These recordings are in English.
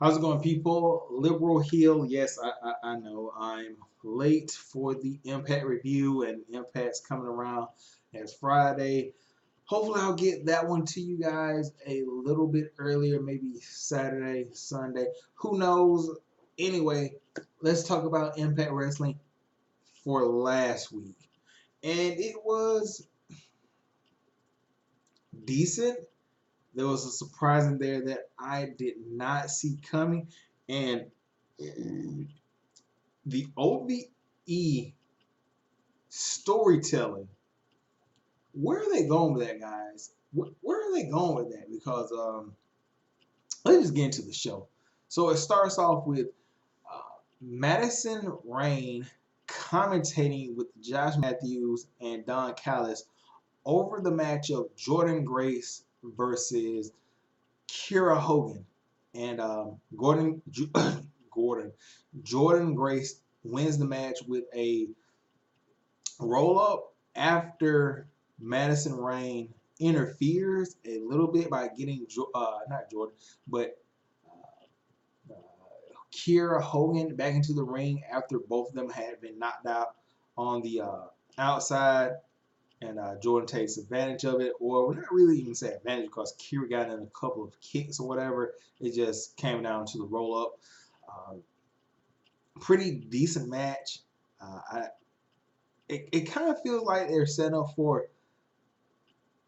How's it going, people? Liberal Hill. Yes, I know I'm late for the Impact review, and Impact's coming around next Friday. Hopefully, I'll get that one to you guys a little bit earlier, maybe Saturday, Sunday. Who knows? Anyway, let's talk about Impact Wrestling for last week. And it was decent. There was a surprise in there that I did not see coming. And the OVE storytelling, where are they going with that, guys? Where are they going with that? Because let's just get into the show. So it starts off with Madison Rain commentating with Josh Matthews and Don Callis over the match of Jordan Grace versus Kira Hogan. And Gordon Jordan Grace wins the match with a roll up after Madison Rain interferes a little bit by getting not Jordan, but uh, Kira Hogan back into the ring after both of them had been knocked out on the outside, and Jordan takes advantage of it, or we're not really even say advantage because Kira got in a couple of kicks or whatever. It just came down to the roll up. Pretty decent match. It kind of feels like they're set up for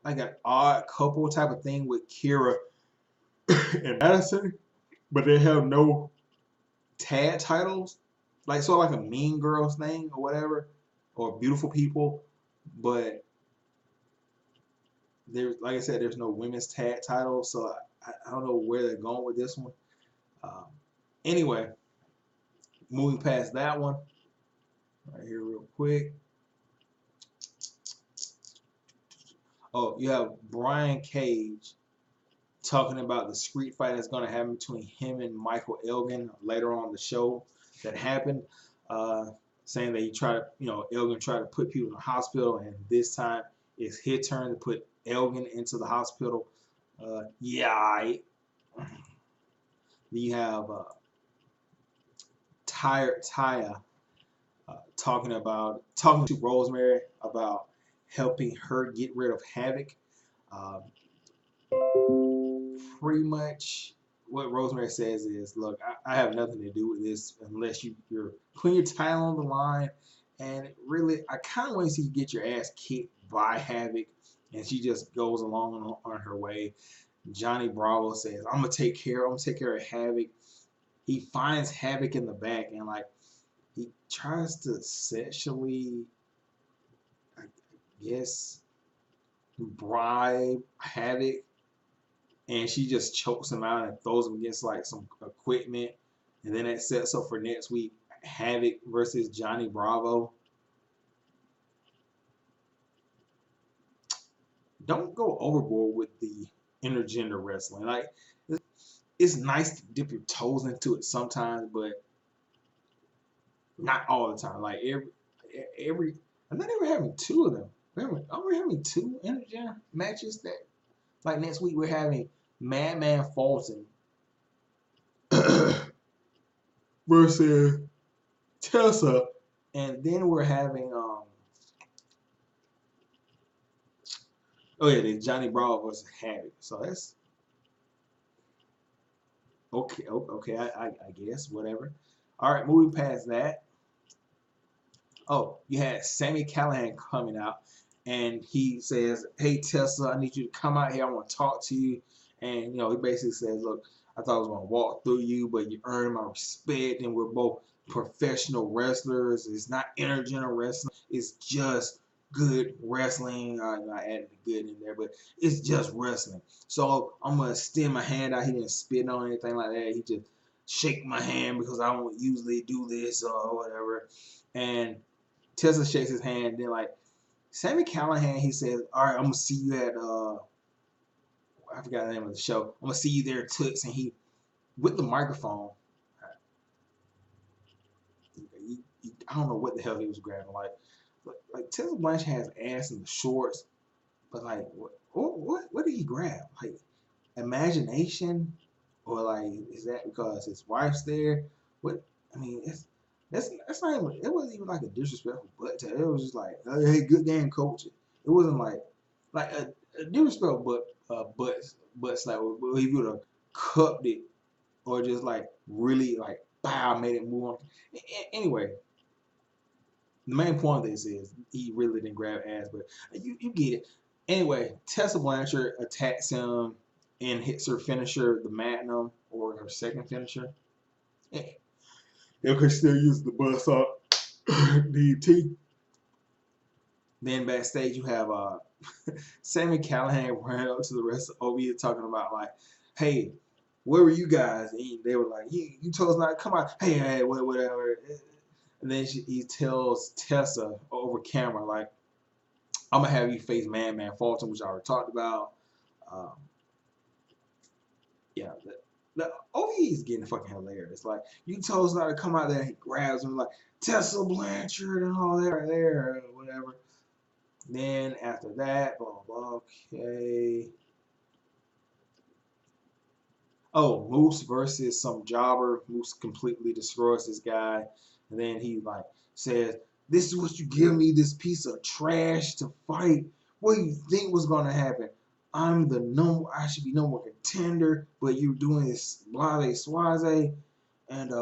like an odd couple type of thing with Kira and Madison, but they have no tag titles, like sort of like a Mean Girls thing or whatever, or Beautiful People. But there's, like I said, there's no women's tag title, so I don't know where they're going with this one. Um, anyway, moving past that one, right here real quick. Oh, you have Brian Cage talking about the street fight that's going to happen between him and Michael Elgin later on the show that happened, saying that he tried to, Elgin tried to put people in the hospital, and this time it's his turn to put Elgin into the hospital. Yeah. Then you have Taya talking to Rosemary about helping her get rid of Havoc. Um, Pretty much what Rosemary says is, look, I have nothing to do with this unless you're putting your title on the line. And really, I kind of want to see you get your ass kicked by Havoc. And she just goes along on her way. Johnny Bravo says, I'm gonna take care of Havoc. He finds Havoc in the back, and like he tries to sexually, I guess, bribe Havoc, and she just chokes him out and throws him against like some equipment, and then it sets up for next week Havoc versus Johnny Bravo. Don't go overboard with the intergender wrestling. Like, it's nice to dip your toes into it sometimes, but not all the time. Like every I'm not ever having two of them. Are we having two intergender matches that, like, next week we're having Madman Fulton versus Tessa, and then we're having the Johnny Bravo versus Havoc. So that's okay. Okay, I guess whatever. All right, moving past that. Oh, you had Sammy Callahan coming out, and he says, "Hey Tessa, I need you to come out here. I want to talk to you." And he basically says, "Look, I thought I was gonna walk through you, but you earned my respect, and we're both professional wrestlers. It's not intergender wrestling. It's just good wrestling." I added the good in there, but it's just wrestling. So I'm gonna extend my hand out. He didn't spit on anything like that. He just shake my hand because I don't usually do this or whatever. And Tessa shakes his hand. Then, like, Sammy Callahan, he says, "All right, I'm gonna see you at I forgot the name of the show. I'm gonna see you there, Toots." And he, with the microphone, I don't know what the hell he was grabbing. Like Tessa Blanchard has ass in the shorts, but like, what did he grab? Like, imagination or like is that because his wife's there? What I mean, that's not even. It wasn't even like a disrespectful butt tap. It was just like, hey, good game, coach. It wasn't like a disrespectful butt slap. But he would have cupped it or just like really like bow made it move on. Anyway, the main point of this is he really didn't grab ass, but you get it. Anyway, Tessa Blanchard attacks him and hits her finisher, the Magnum, or her second finisher. It could still use the bus up DT. Then backstage you have Sami Callihan running up to the rest of OB talking about like, hey, where were you guys? And they were like, you told us not to come out. Hey, whatever. And then he tells Tessa over camera like, I'm gonna have you face Man Fulton, which I already talked about. Um, yeah, the OVE is getting fucking hilarious. Like, you told us not to come out there, and he grabs him like Tessa Blanchard and all that right there, whatever. Then after that, blah blah blah. Okay. Oh, Moose versus some jobber. Moose completely destroys this guy, and then he like says, "This is what you give me, this piece of trash to fight. What do you think was gonna happen? I should be number one contender, but you're doing this blase swaze, and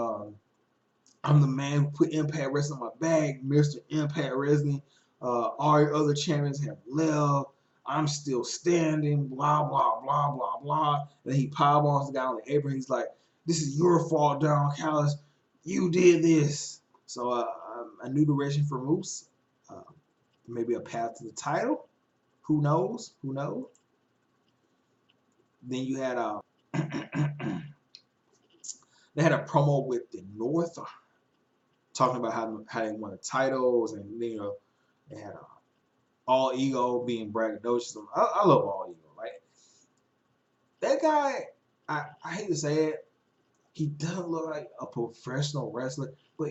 I'm the man who put Impact Wrestling on my bag, Mr. Impact Wrestling. All your other champions have left. I'm still standing, blah, blah, blah, blah, blah." And then he powerbombs the guy on the apron. He's like, "This is your fault, Don Callis. You did this." So a new direction for Moose. Uh, maybe a path to the title. Who knows? Who knows? Then you had they had a promo with the North talking about how they won the titles, and they had All Ego being braggadocious. I love All Ego. Like that guy, I hate to say it, he doesn't look like a professional wrestler, but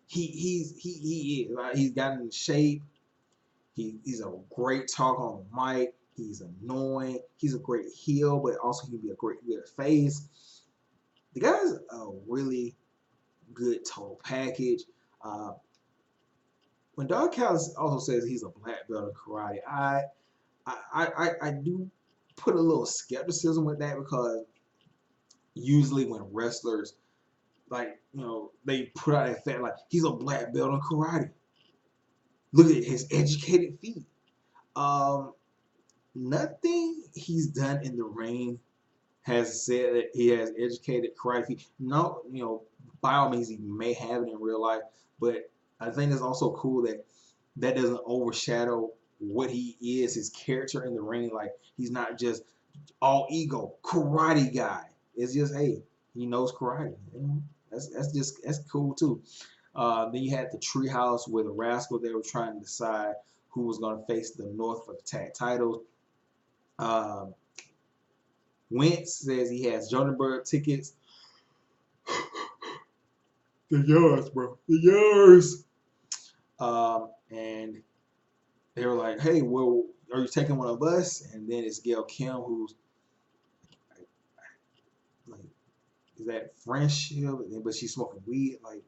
he is. Like, he's gotten in shape. He's a great talker on the mic. He's annoying. He's a great heel, but also he can be a great good face. The guy's a really good total package. Uh, when Don Callis also says he's a black belt in karate, I do put a little skepticism with that, because usually when wrestlers like they put out that fact like he's a black belt in karate. Look at his educated feet. Um, Nothing he's done in the ring has said that he has educated karate feet. No, by all means he may have it in real life, but I think it's also cool that that doesn't overshadow what he is, his character in the ring. Like, he's not just all ego karate guy. It's just, hey, he knows karate. That's cool too. Then you had the treehouse with a rascal. They were trying to decide who was going to face the North for the tag titles. Um, Wentz says he has Johannesburg tickets. The yours, bro. The yours. And they were like, "Hey, well, are you taking one of us?" And then it's Gail Kim, who's like, is that friendship? But she's smoking weed. Like,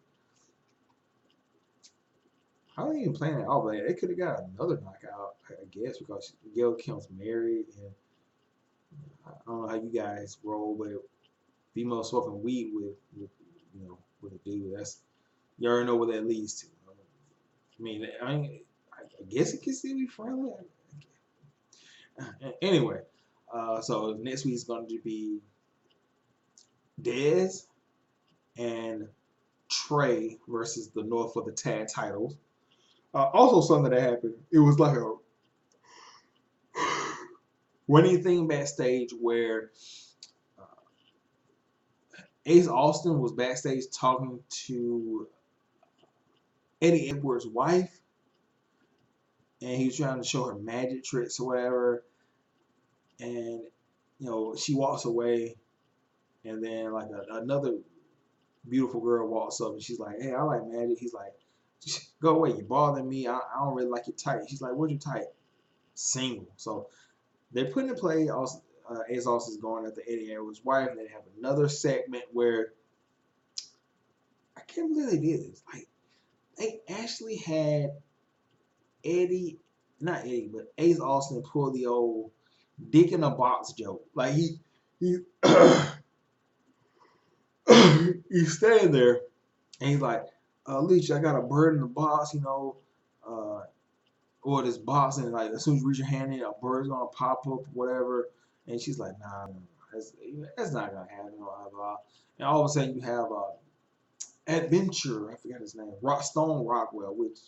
how are they even playing that off? Like, they could have got another knockout, I guess, because Gail Kim's married, and I don't know how you guys roll, but female smoking weed with a dude, you already know what that leads to. I guess it can still be friendly. Anyway, so next week is going to be Dez and Trey versus the North for the tag titles. Also, something that happened. It was like a running thing backstage where Ace Austin was backstage talking to Eddie Edwards' wife, and he was trying to show her magic tricks or whatever. And she walks away, and then like another beautiful girl walks up, and she's like, "Hey, I like magic." He's like, "Go away, you're bothering me. I don't really like your type." She's like, "What's your type?" Single. So they're putting in play also Ace Austin's going after Eddie Edwards' wife, and they have another segment where I can't believe they did this. Like they actually had Eddie, not Eddie, but Ace Austin pull the old dick in a box joke. Like he he's standing there and he's like, Leech, I got a bird in the box, uh, or this box, and like as soon as you reach your hand in, a bird's gonna pop up, whatever. And she's like, nah, that's not gonna happen, blah blah. And all of a sudden you have Adventure, I forgot his name, Stone Rockwell, which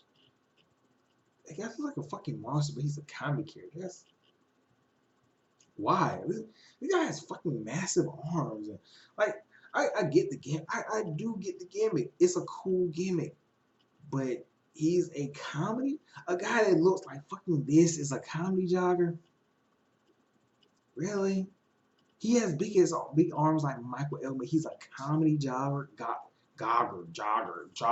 I guess he's like a fucking monster, but he's a comedy character. That's why this guy has fucking massive arms, and like I get the gimmick. I do get the gimmick. It's a cool gimmick, but he's a comedy. A guy that looks like fucking this is a comedy jogger. Really? He has big arms like Michael Elman. He's a comedy jogger, jobber.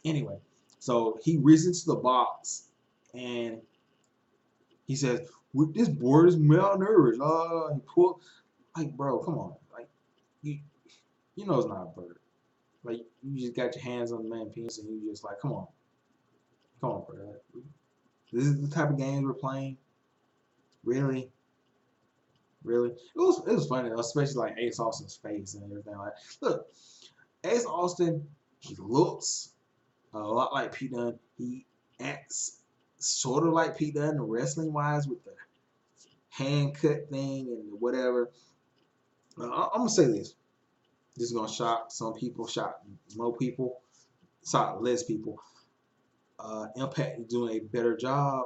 Anyway, so he reaches into the box and he says, "This board is malnourished." He pulled, like, bro, come on, like, you know it's not a bird. Like, you just got your hands on the man's penis and you just like, come on, bro. This is the type of games we're playing. Really? It was funny, especially like Ace Austin's face and everything. Like, look, Ace Austin, he looks a lot like Pete Dunne. He acts sort of like Pete Dunne, wrestling wise, with the hand cut thing and whatever. I'm gonna say this. This is gonna shock some people, shock more people, shock less people. Impact is doing a better job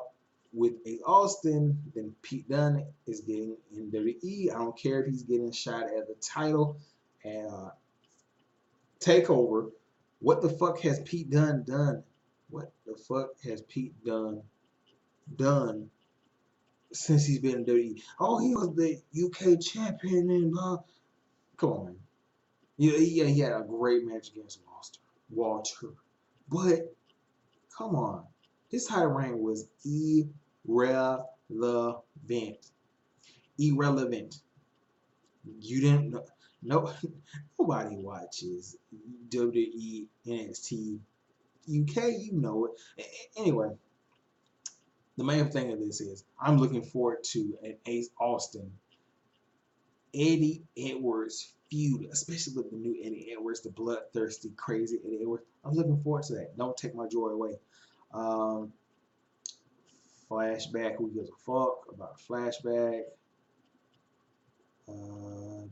with Ace Austin than Pete Dunne is getting in WWE. I don't care if he's getting shot at the title and Takeover. What the fuck has Pete Dunne done? What the fuck has Pete Dunne done since he's been in WWE? Oh, he was the UK champion and come on, man. Yeah, he had a great match against Walter. But come on, his title reign was irrelevant. Irrelevant. You didn't know. No, nobody watches WWE NXT UK. You know it. Anyway, the main thing of this is I'm looking forward to an Ace Austin Eddie Edwards feud, especially with the new Eddie Edwards, the bloodthirsty, crazy Eddie Edwards. I'm looking forward to that. Don't take my joy away. Flashback. Who gives a fuck about a flashback? Oh.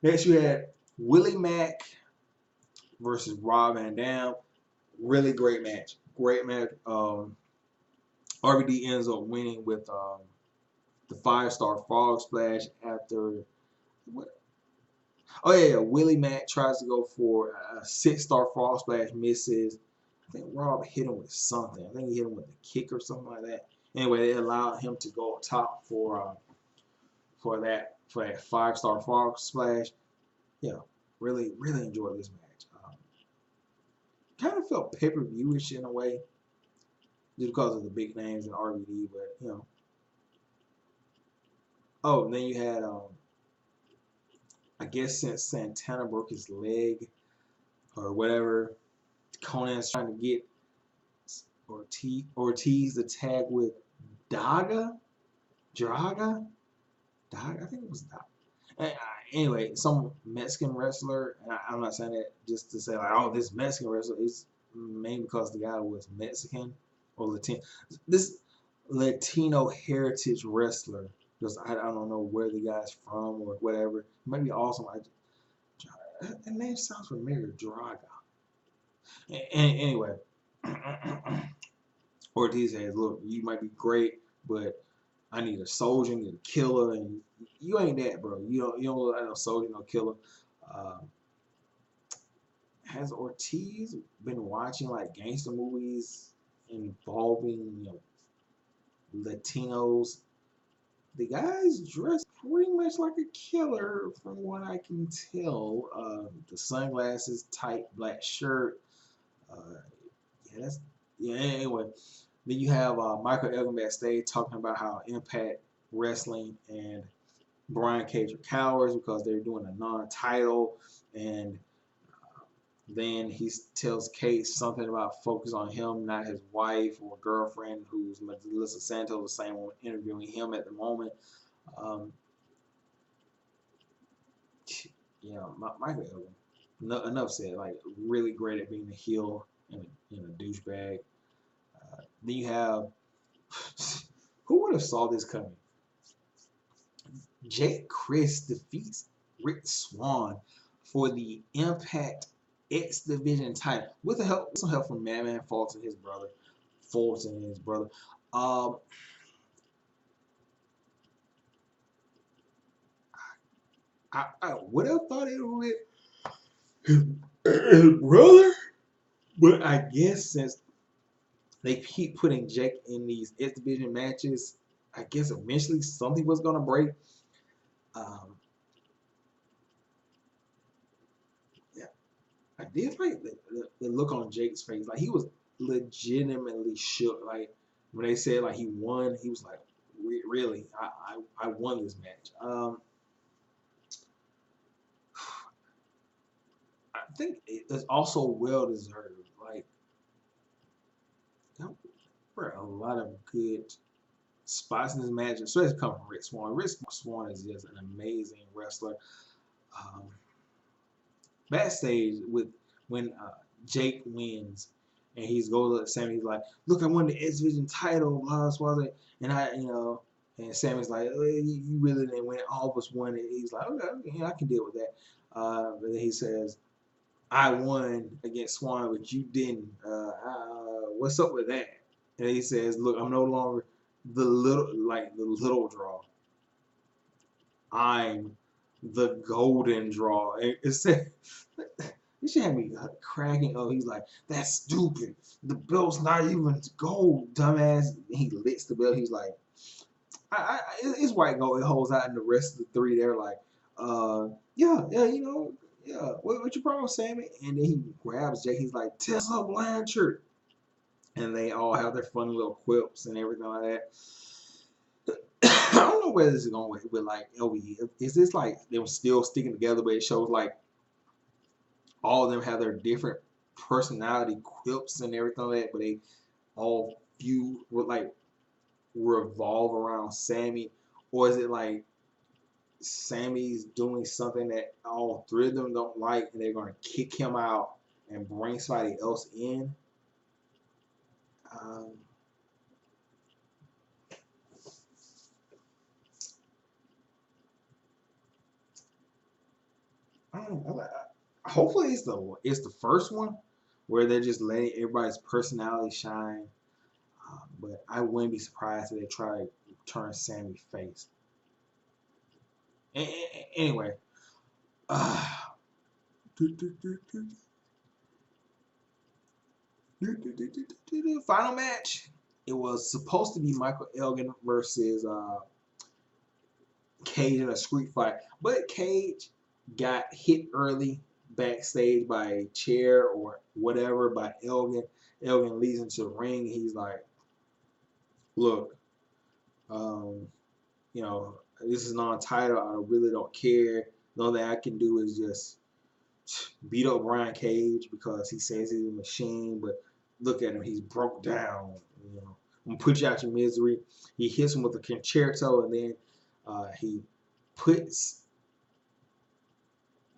Next you had Willie Mack versus Rob Van Dam. Really great match. Great match. RVD ends up winning with the 5-star frog splash after what? Oh yeah, Willie Mack tries to go for a 6-star frog splash, misses. I think Rob hit him with something. I think he hit him with a kick or something like that. Anyway, it allowed him to go up top for that 5-star frog splash. Yeah, really enjoyed this match. Kind of felt pay-per-view-ish in a way, just because of the big names in RVD, but you know. Oh, and then you had I guess since Santana broke his leg or whatever, Conan's trying to get Ortiz to tag with Draga, I think it was Daga. Anyway, some Mexican wrestler, and I'm not saying that just to say like, oh, this Mexican wrestler is mainly because the guy was Mexican or Latino. This Latino heritage wrestler, because I don't know where the guy's from or whatever. It might be awesome. That name sounds familiar, Draga. Anyway, Ortiz says, look, you might be great, but I need a soldier, I need a killer, and you ain't that, bro. You don't look like no soldier, no killer. Has Ortiz been watching like gangster movies involving Latinos? The guy's dressed pretty much like a killer, from what I can tell. The sunglasses, tight black shirt. yeah. Anyway, then you have Michael Elgin backstage talking about how Impact Wrestling and Brian Cage are cowards because they're doing a non-title, and then he tells Cage something about focus on him, not his wife or girlfriend, who's Melissa Santos, the same one interviewing him at the moment. Um, yeah, Michael Elgin. Enough said. Like, really great at being a heel and a douchebag. Then you have who would have saw this coming? Jake Chris defeats Rick Swann for the Impact X Division title with some help from Madman Fulton and his brother. I would have thought it would his brother, but I guess since they keep putting Jake in these X Division matches, I guess eventually something was gonna break. Um, yeah, I did like the look on Jake's face. Like, he was legitimately shook. Like, when they said like he won, he was like, "Really? I won this match." I think it's also well deserved. Like, there were a lot of good spots in this match, especially coming from Rick Swann. Rick Swann is just an amazing wrestler. Um, Backstage with when Jake wins and he goes up to Sammy, he's like, "Look, I won the X Division title, blah blah blah," and and Sammy's like, oh, "You really didn't win. All of us won it." He's like, "Okay, yeah, I can deal with that." But then he says, "I won against Swann, but you didn't. What's up with that?" And he says, "Look, I'm no longer the little draw. I'm the golden draw." And it said, "You should have me cracking up." He's like, "That's stupid. The belt's not even gold, dumbass." He licks the belt. He's like, "It's white gold. It holds out." And the rest of the three, they're like, yeah, yeah, yeah. What your problem, Sammy?" And then he grabs Jake. He's like, "Tessa Blanchard." And they all have their funny little quips and everything like that. I don't know where this is going with like LBE. Is this like they were still sticking together, but it shows like all of them have their different personality quips and everything like that, but they all few would like revolve around Sammy, or is it like Sammy's doing something that all three of them don't like, and they're gonna kick him out and bring somebody else in? Um, I don't know. Hopefully, it's the first one where they're just letting everybody's personality shine. But I wouldn't be surprised if they try to turn Sammy face. Anyway, uh, final match. It was supposed to be Michael Elgin versus Cage in a street fight, but Cage got hit early backstage by a chair or whatever by Elgin. Elgin leads into the ring. He's like, "Look, um, this is non-title. I really don't care. The only thing I can do is just beat up Brian Cage because he says he's a machine, but look at him. He's broke down. I'm gonna put you out your misery." He hits him with a concerto, and then he puts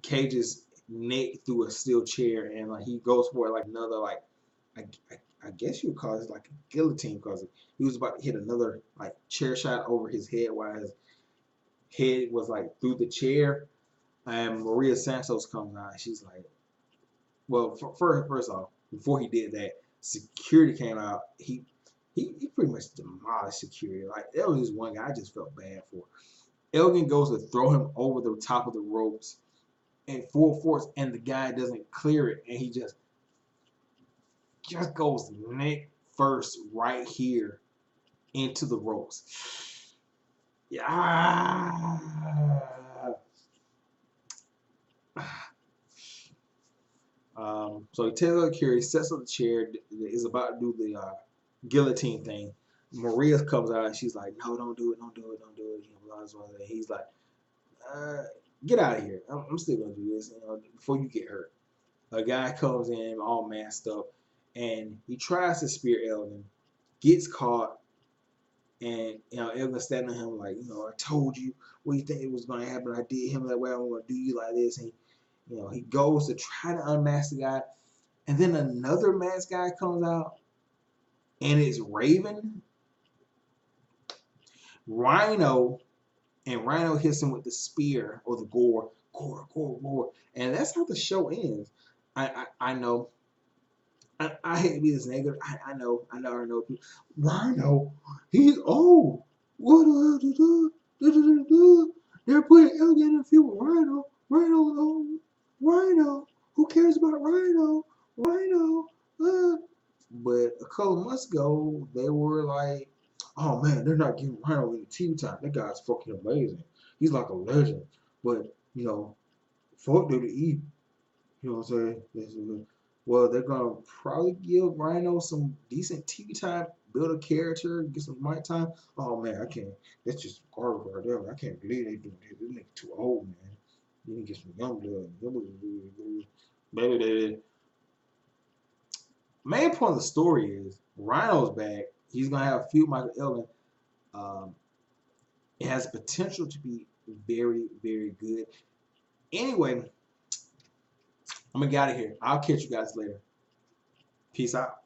Cage's neck through a steel chair, and like he goes for like another like I, I guess you would call it like a guillotine, because he was about to hit another like chair shot over his head while his head was like through the chair. And Maria Santos comes out. And she's like, well, first off, before he did that, security came out. He pretty much demolished security. Like, that was just one guy I just felt bad for. Elgin goes to throw him over the top of the ropes in full force, and the guy doesn't clear it, and he just goes neck first right here into the ropes. Yeah. So he tells her to carry, sets up the chair, is about to do the guillotine thing. Maria comes out and she's like, "No, don't do it, don't do it, don't do it." You know, blah, blah, blah. And he's like, uh, "Get out of here. I'm still gonna do this, you know, before you get hurt." A guy comes in all masked up, and he tries to spear Elvin, gets caught, and you know Elvin standing on him like, "I told you. What do you think it was gonna happen? I did him that way. I'm gonna do you like this." And he goes to try to unmask the guy, and then another masked guy comes out, and it's Raven, Rhino, and Rhino hits him with the spear or the gore, gore, gore, gore, and that's how the show ends. I know. I hate to be this negative. I know. Rhino, he's old. What do? They're putting Elgin in the field with Rhino. Rhino's old. Rhino. Who cares about Rhino? Rhino. But a couple months ago, they were like, "Oh man, they're not giving Rhino any TV time. That guy's fucking amazing. He's like a legend." But fuck WWE. You know what I'm saying? Well, they're gonna probably give Rhino some decent TV time, build a character, get some mic time. Oh man, I can't. That's just garbage right there. I can't believe they do this. This nigga too old, man. You need to get some young blood. Maybe they. Main point of the story is Rhino's back. He's gonna have a feud with Michael Elgin. Um, it has potential to be very, very good. Anyway, I'm gonna get out of here. I'll catch you guys later. Peace out.